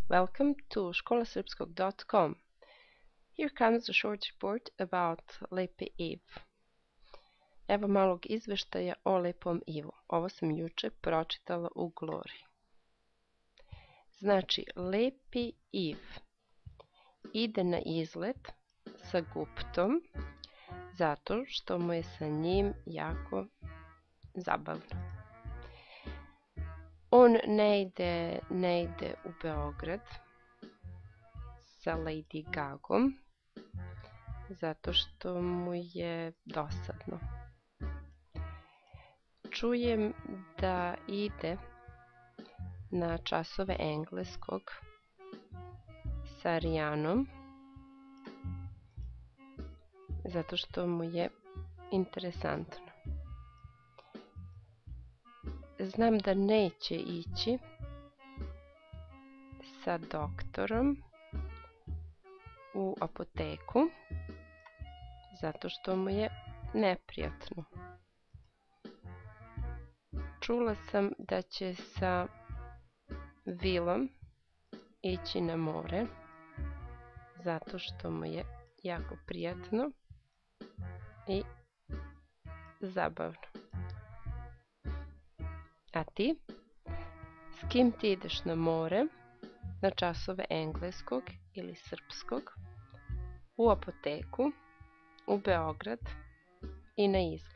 Welcome to školasrpskog.com. Here comes a short report about Lepe Eve. Evo malog izveštaja o Lepom Ivu. Ovo sam juče pročitala u Glori. Znači, Lepi Iv ide na izlet sa Guptom zato što mu je sa njim jako zabavno. On ne ide u Beograd sa Lady Gagom zato što mu je dosadno. Čujem da ide na časove engleskog sa Rijanom zato što mu je interesantno. Znam da neće ići sa doktorom u apoteku zato što mu je neprijatno. Čula sam da će sa Vilom ići na more zato što mu je jako prijatno i zabavno. A ti? S kim ti ideš na more, na časove engleskog ili srpskog, u apoteku, u Beograd i na izlet?